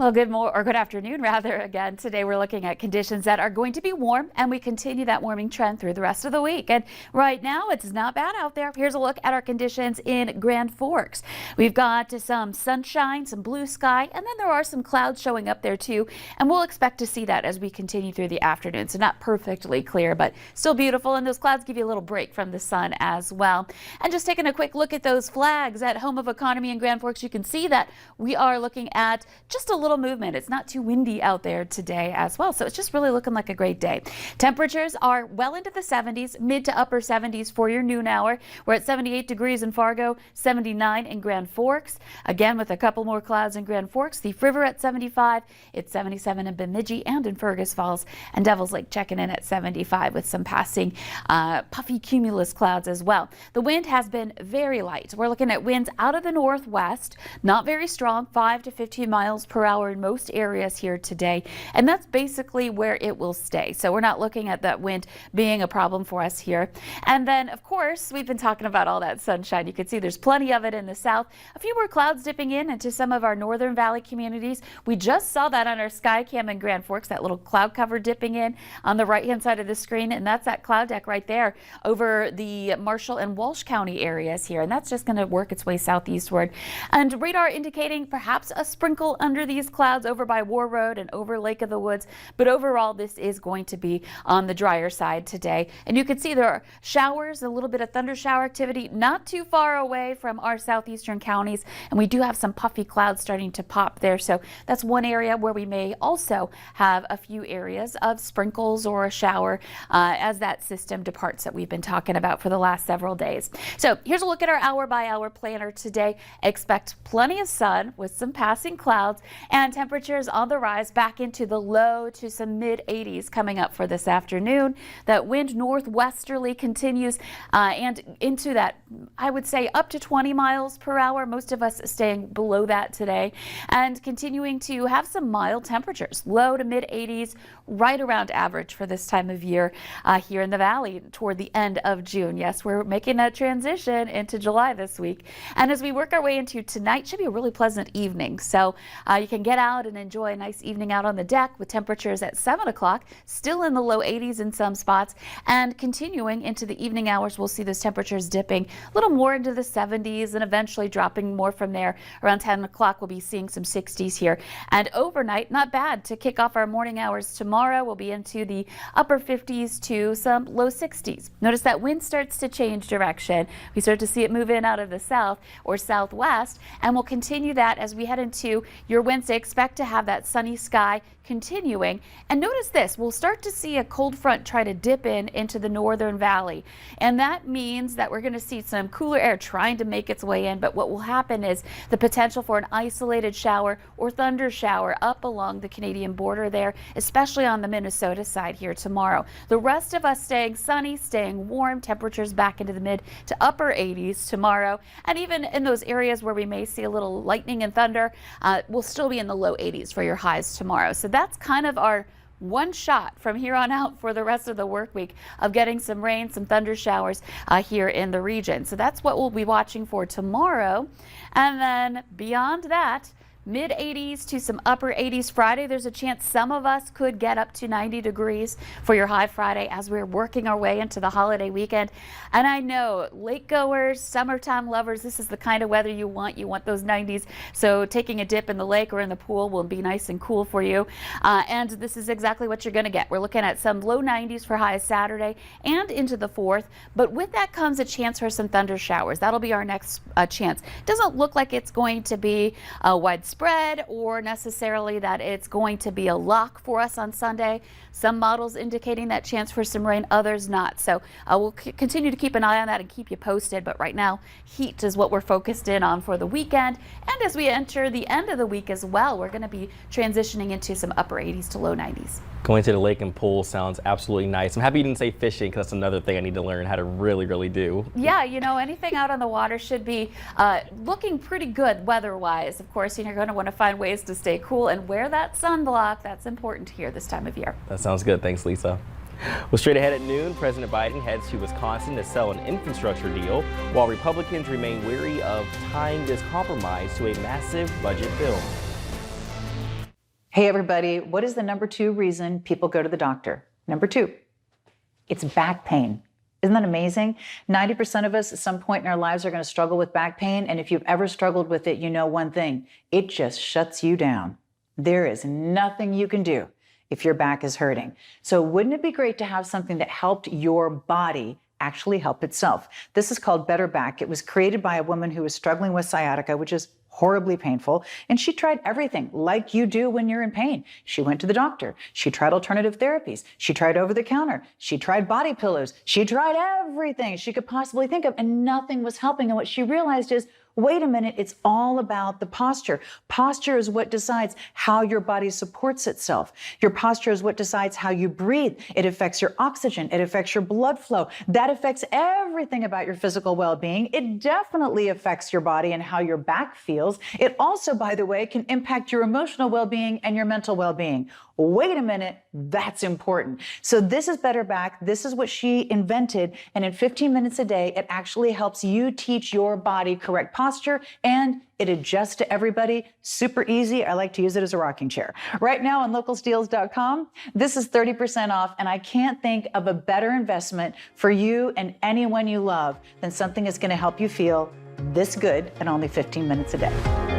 Well, good afternoon rather. Again, today we're looking at conditions that are going to be warm, and we continue that warming trend through the rest of the week. And right now it's not bad out there. Here's a look at our conditions in Grand Forks. We've got some sunshine, some blue sky, and then there are some clouds showing up there too. And we'll expect to see that as we continue through the afternoon. So not perfectly clear, but still beautiful. And those clouds give you a little break from the sun as well. And just taking a quick look at those flags at Home of Economy in Grand Forks, you can see that we are looking at just a little movement. It's not too windy out there today as well, so it's just really looking like a great day. Temperatures are well into the 70s, mid to upper 70s for your noon hour. We're at 78 degrees in Fargo, 79 in Grand Forks. Again, with a couple more clouds in Grand Forks. Thief River at 75. It's 77 in Bemidji and in Fergus Falls, and Devil's Lake checking in at 75 with some passing puffy cumulus clouds as well. The wind has been very light. We're looking at winds out of the northwest, not very strong, 5 to 15 miles per hour in most areas here today, and that's basically where it will stay. So we're not looking at that wind being a problem for us here. And then of course we've been talking about all that sunshine. You can see there's plenty of it in the south. A few more clouds dipping in into some of our northern valley communities. We just saw that on our sky cam in Grand Forks, that little cloud cover dipping in on the right hand side of the screen, and that's that cloud deck right there over the Marshall and Walsh County areas here, and that's just going to work its way southeastward. And radar indicating perhaps a sprinkle under these clouds over by War Road and over Lake of the Woods, but overall this is going to be on the drier side today. And you can see there are showers, a little bit of thunder shower activity not too far away from our southeastern counties, and we do have some puffy clouds starting to pop there, so that's one area where we may also have a few areas of sprinkles or a shower as that system departs that we've been talking about for the last several days. So here's a look at our hour by hour planner today. Expect plenty of sun with some passing clouds, and temperatures on the rise back into the low to some mid 80s coming up for this afternoon. That wind northwesterly continues and into that, I would say, up to 20 miles per hour. Most of us staying below that today, and continuing to have some mild temperatures, low to mid 80s, right around average for this time of year here in the valley toward the end of June. Yes, we're making that transition into July this week. And as we work our way into tonight, should be a really pleasant evening. So you can get out and enjoy a nice evening out on the deck with temperatures at 7 o'clock, still in the low 80s in some spots, and continuing into the evening hours, we'll see those temperatures dipping a little more into the 70s and eventually dropping more from there. Around 10 o'clock, we'll be seeing some 60s here. And overnight, not bad to kick off our morning hours tomorrow. We'll be into the upper 50s to some low 60s. Notice that wind starts to change direction. We start to see it move in out of the south or southwest, and we'll continue that as we head into your Wednesday. Expect to have that sunny sky continuing. And notice this, we'll start to see a cold front try to dip into the northern valley, and that means that we're going to see some cooler air trying to make its way in. But what will happen is the potential for an isolated shower or thunder shower up along the Canadian border there, especially on the Minnesota side here tomorrow. The rest of us staying sunny, staying warm, temperatures back into the mid to upper 80s tomorrow, and even in those areas where we may see a little lightning and thunder, we'll still be in the low 80s for your highs tomorrow. So that's kind of our one shot from here on out for the rest of the work week of getting some rain, some thunder showers here in the region. So that's what we'll be watching for tomorrow. And then beyond that, mid 80s to some upper 80s Friday. There's a chance some of us could get up to 90 degrees for your high Friday as we're working our way into the holiday weekend. And I know lake goers, summertime lovers, this is the kind of weather you want. You want those 90s. So taking a dip in the lake or in the pool will be nice and cool for you. And this is exactly what you're going to get. We're looking at some low 90s for highs Saturday and into the 4th. But with that comes a chance for some thunder showers. That'll be our next chance. Doesn't look like it's going to be widespread or necessarily that it's going to be a lock for us on Sunday. Some models indicating that chance for some rain, others not. So we'll continue to keep an eye on that and keep you posted. But right now, heat is what we're focused in on for the weekend. And as we enter the end of the week as well, we're going to be transitioning into some upper 80s to low 90s. Going to the lake and pool sounds absolutely nice. I'm happy you didn't say fishing, because that's another thing I need to learn how to really do. Yeah, you know, anything out on the water should be looking pretty good weather-wise. Of course, you're going to want to find ways to stay cool and wear that sunblock. That's important here this time of year. That sounds good. Thanks, Lisa. Well, straight ahead at noon, President Biden heads to Wisconsin to sell an infrastructure deal, while Republicans remain wary of tying this compromise to a massive budget bill. Hey everybody, what is the number 2 reason people go to the doctor? Number 2, it's back pain. Isn't that amazing? 90% of us at some point in our lives are going to struggle with back pain. And if you've ever struggled with it, you know one thing, it just shuts you down. There is nothing you can do if your back is hurting. So wouldn't it be great to have something that helped your body actually help itself? This is called Better Back. It was created by a woman who was struggling with sciatica, which is horribly painful. And she tried everything like you do when you're in pain. She went to the doctor. She tried alternative therapies. She tried over the counter. She tried body pillows. She tried everything she could possibly think of, and nothing was helping. And what she realized is, wait a minute, it's all about the posture. Posture is what decides how your body supports itself. Your posture is what decides how you breathe. It affects your oxygen. It affects your blood flow. That affects everything about your physical well-being. It definitely affects your body and how your back feels. It also, by the way, can impact your emotional well-being and your mental well-being. Wait a minute, that's important. So this is Better Back. This is what she invented. And in 15 minutes a day, it actually helps you teach your body correct posture, and it adjusts to everybody. Super easy. I like to use it as a rocking chair. Right now on localsteels.com, this is 30% off, and I can't think of a better investment for you and anyone you love than something that's going to help you feel this good in only 15 minutes a day.